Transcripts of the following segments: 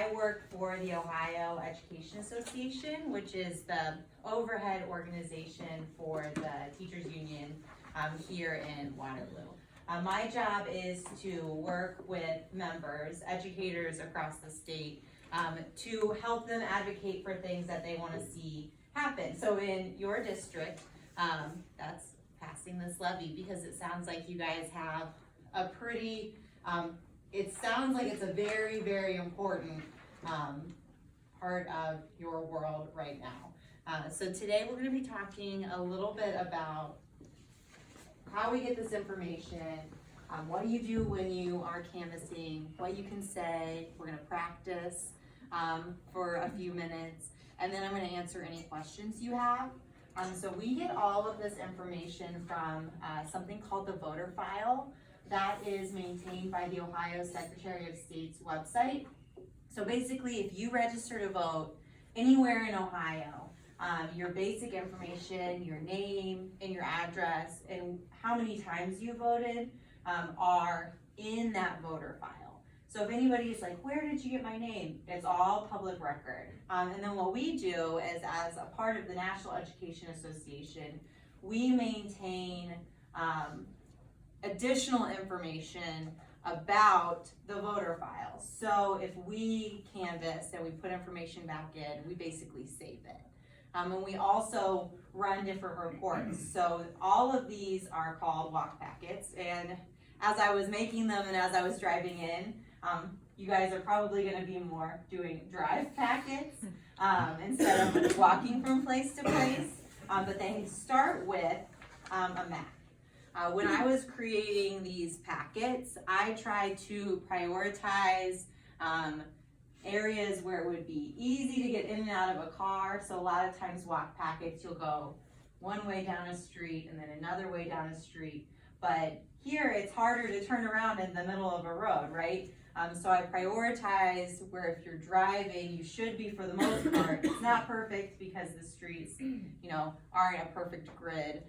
I work for the Ohio Education Association, which is the overhead organization for the teachers union here in Waterloo. My job is to work with members, educators across the state, to help them advocate for things that they want to see happen. So in your district, that's passing this levy, because it sounds like you guys have a pretty, it sounds like it's a very, very important part of your world right now. So today we're going to be talking a little bit about how we get this information, what do you do when you are canvassing, what you can say. We're going to practice for a few minutes, and then I'm going to answer any questions you have. So we get all of this information from something called the voter file that is maintained by the Ohio Secretary of State's website. So basically, if you register to vote anywhere in Ohio, your basic information, your name and your address, and how many times you voted are in that voter file. So if anybody is like, where did you get my name? It's all public record. And then what we do is, as a part of the National Education Association, we maintain additional information about the voter files. So if we canvass and we put information back in, we basically save it. And we also run different reports. So all of these are called walk packets. And as I was making them and as I was driving in, you guys are probably going to be more doing drive packets instead of walking from place to place. But they start with a map. When I was creating these packets, I tried to prioritize areas where it would be easy to get in and out of a car. So a lot of times walk packets, you'll go one way down a street and then another way down a street. But here it's harder to turn around in the middle of a road, right? So I prioritize where if you're driving, you should be, for the most part. It's not perfect because the streets, aren't a perfect grid.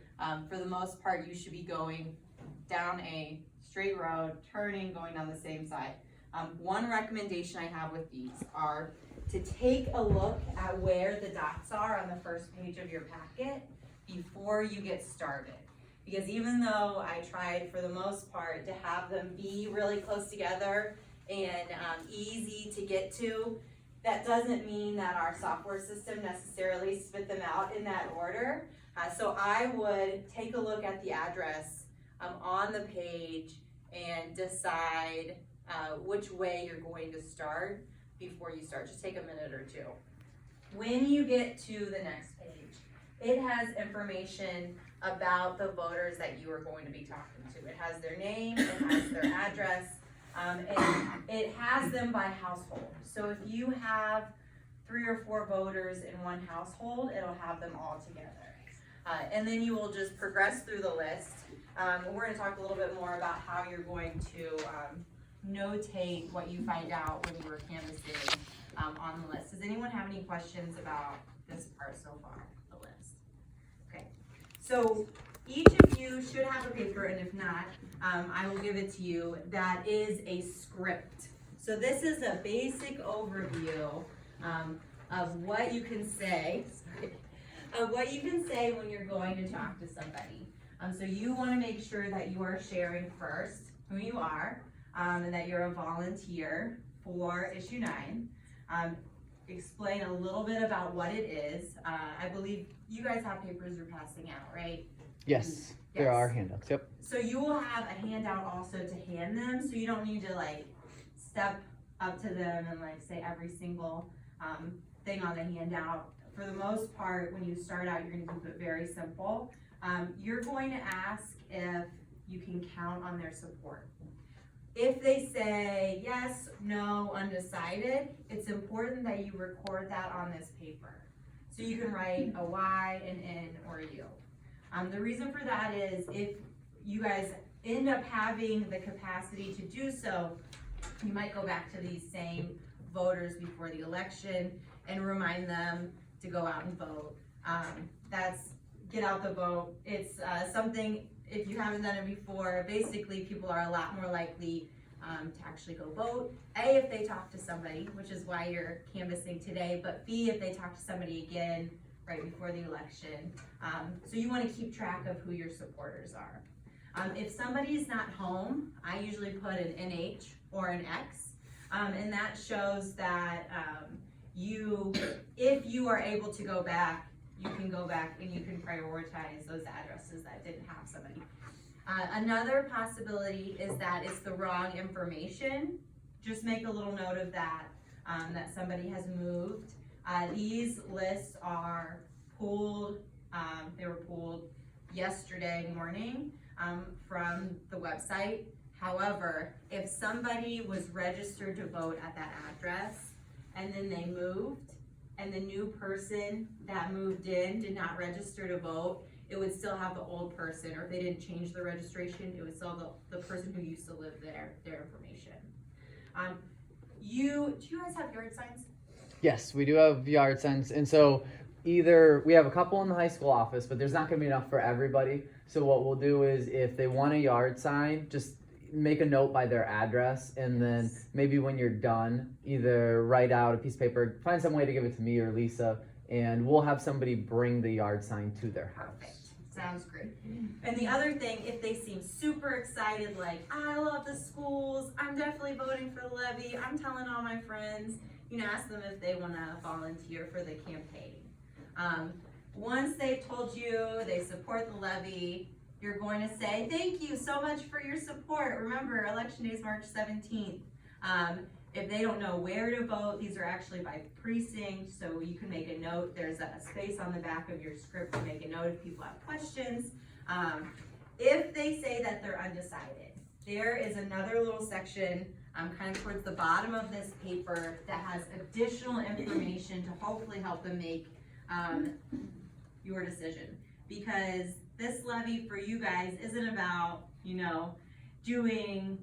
For the most part, you should be going down a straight road, turning, going down the same side. One recommendation I have with these are to take a look at where the dots are on the first page of your packet before you get started. Because even though I tried for the most part to have them be really close together and easy to get to, that doesn't mean that our software system necessarily spit them out in that order. So I would take a look at the address on the page and decide which way you're going to start before you start. Just take a minute or two. When you get to the next page, it has information about the voters that you are going to be talking to. It has their name, it has their address, and it has them by household. So if you have 3 or 4 voters in one household, it'll have them all together. And then you will just progress through the list. We're going to talk a little bit more about how you're going to notate what you find out when you were canvassing on the list. Does anyone have any questions about this part so far, the list? Okay, so each of you should have a paper, and if not, I will give it to you. That is a script. So this is a basic overview of what you can say. What you can say when you're going to talk to somebody. So you want to make sure that you are sharing first who you are, and that you're a volunteer for issue 9. Explain a little bit about what it is. I believe you guys have papers you're passing out, right? Yes, there are handouts, yep. So you will have a handout also to hand them, so you don't need to step up to them and say every single thing on the handout. For the most part, when you start out, you're going to keep it very simple. You're going to ask if you can count on their support. If they say yes, no, undecided, it's important that you record that on this paper. So you can write a Y, an N, or a U. The reason for that is if you guys end up having the capacity to do so, you might go back to these same voters before the election and remind them to go out and vote. That's get out the vote. It's something, if you haven't done it before, basically people are a lot more likely to actually go vote. A, if they talk to somebody, which is why you're canvassing today, but B, if they talk to somebody again right before the election. So you wanna keep track of who your supporters are. If somebody's not home, I usually put an NH or an X, and that shows that if you are able to go back, you can go back and you can prioritize those addresses that didn't have somebody. Another possibility is that it's the wrong information. Just make a little note of that, that somebody has moved. These lists are pulled, they were pulled yesterday morning from the website. However, if somebody was registered to vote at that address and then they moved and the new person that moved in did not register to vote, it would still have the old person, or if they didn't change the registration, it would still have the person who used to live there, their information. Do you guys have yard signs? Yes, we do have yard signs, and so either we have a couple in the high school office, but there's not going to be enough for everybody. So what we'll do is, if they want a yard sign, just make a note by their address, and then maybe when you're done, either write out a piece of paper, find some way to give it to me or Lisa, and we'll have somebody bring the yard sign to their house. Perfect. Sounds great. And the other thing, if they seem super excited, like, I love the schools, I'm definitely voting for the levy, I'm telling all my friends, you know, ask them if they want to volunteer for the campaign. Once they've told you they support the levy, you're going to say, thank you so much for your support. Remember, election day is March 17th. If they don't know where to vote, these are actually by precinct, so you can make a note. There's a space on the back of your script to make a note if people have questions. If they say that they're undecided, there is another little section kind of towards the bottom of this paper that has additional information to hopefully help them make your decision. Because this levy for you guys isn't about, doing,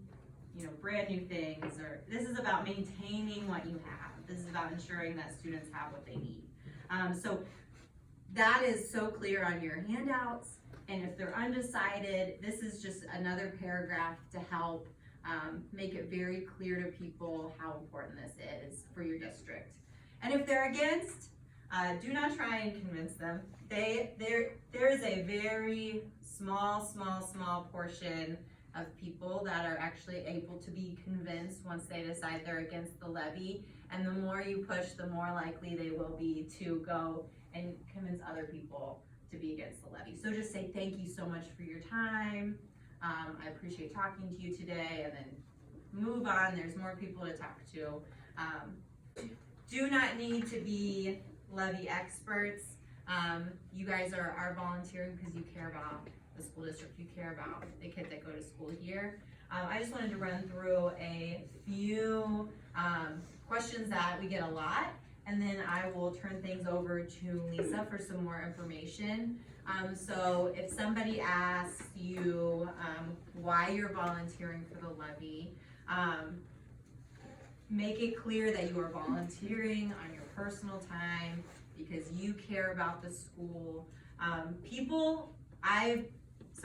brand new things, or this is about maintaining what you have. This is about ensuring that students have what they need. So that is so clear on your handouts. And if they're undecided, this is just another paragraph to help make it very clear to people how important this is for your district. And if they're against, do not try and convince them. There is a very small portion of people that are actually able to be convinced once they decide they're against the levy. And the more you push, the more likely they will be to go and convince other people to be against the levy. So just say thank you so much for your time. I appreciate talking to you today, and then move on. There's more people to talk to. Do not need to be levy experts. You guys are volunteering because you care about the school district, you care about the kids that go to school here. I just wanted to run through a few questions that we get a lot, and then I will turn things over to Lisa for some more information. So if somebody asks you why you're volunteering for the levy, make it clear that you are volunteering on your personal time because you care about the school.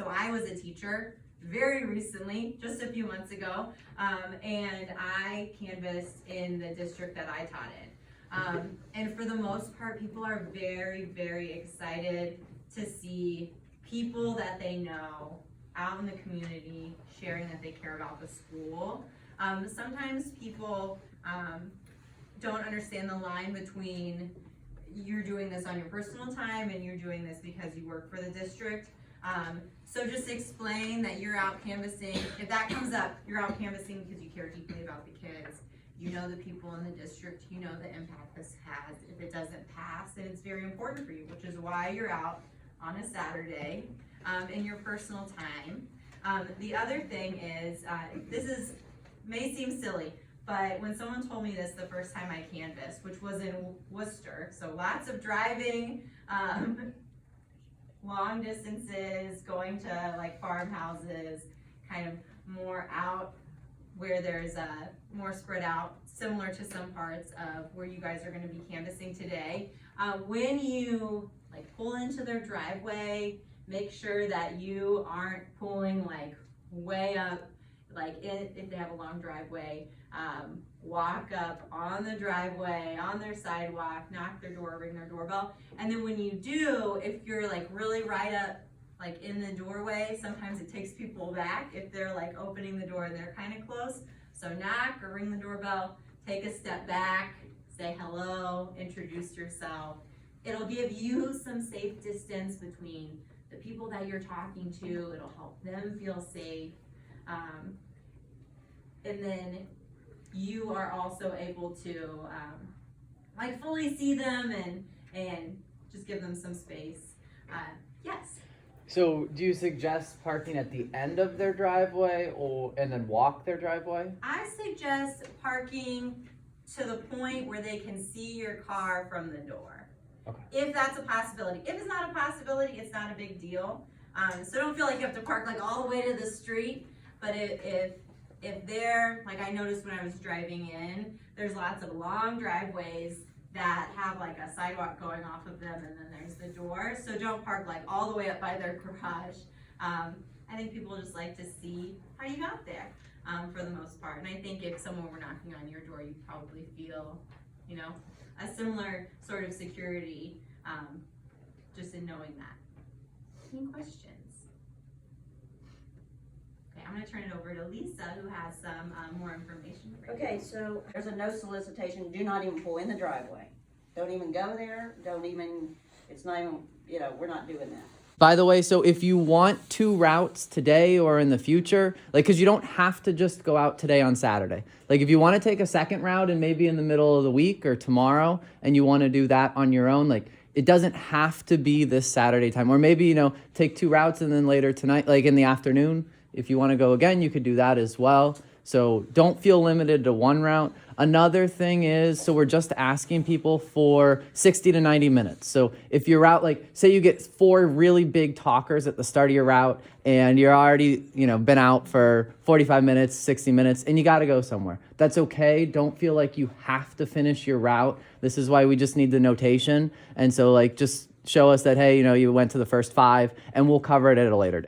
I was a teacher very recently, just a few months ago, and I canvassed in the district that I taught in. And for the most part, people are very, very excited to see people that they know out in the community sharing that they care about the school. Sometimes people don't understand the line between you're doing this on your personal time and you're doing this because you work for the district. So just explain that you're out canvassing. If that comes up, you're out canvassing because you care deeply about the kids. You know the people in the district, you know the impact this has. If it doesn't pass, then it's very important for you, which is why you're out on a Saturday in your personal time. The other thing is, may seem silly, but when someone told me this the first time I canvassed, which was in Worcester, so lots of driving, long distances, going to like farmhouses, kind of more out where there's more spread out, similar to some parts of where you guys are going to be canvassing today. When you like pull into their driveway, make sure that you aren't pulling like way up like if they have a long driveway, walk up on the driveway, on their sidewalk, knock their door, ring their doorbell. And then when you do, if you're like really right up like in the doorway, sometimes it takes people back if they're like opening the door and they're kind of close. So knock or ring the doorbell, take a step back, say hello, introduce yourself. It'll give you some safe distance between the people that you're talking to. It'll help them feel safe. And then you are also able to like fully see them and just give them some space. Yes. So do you suggest parking at the end of their driveway and then walk their driveway? I suggest parking to the point where they can see your car from the door. Okay. If that's a possibility. If it's not a possibility, it's not a big deal. So don't feel like you have to park like all the way to the street. But if they're, like I noticed when I was driving in, there's lots of long driveways that have like a sidewalk going off of them, and then there's the door. So don't park like all the way up by their garage. I think people just like to see how you got there for the most part. And I think if someone were knocking on your door, you'd probably feel, you know, a similar sort of security just in knowing that. Any questions? Okay, I'm gonna turn it over to Lisa, who has some more information for you. Okay, so there's a no solicitation, do not even pull in the driveway. Don't even go there, it's not even, we're not doing that. By the way, so if you want 2 routes today or in the future, like, cause you don't have to just go out today on Saturday. Like if you want to take a second route and maybe in the middle of the week or tomorrow and you want to do that on your own, like it doesn't have to be this Saturday time, or maybe, take 2 routes and then later tonight, like in the afternoon, if you want to go again, you could do that as well. So don't feel limited to 1 route. Another thing is, so we're just asking people for 60 to 90 minutes. So if your route, like say you get 4 really big talkers at the start of your route and you're already, been out for 45 minutes, 60 minutes, and you got to go somewhere. That's okay. Don't feel like you have to finish your route. This is why we just need the notation. And so just show us that, hey, you went to the first 5 and we'll cover it at a later date.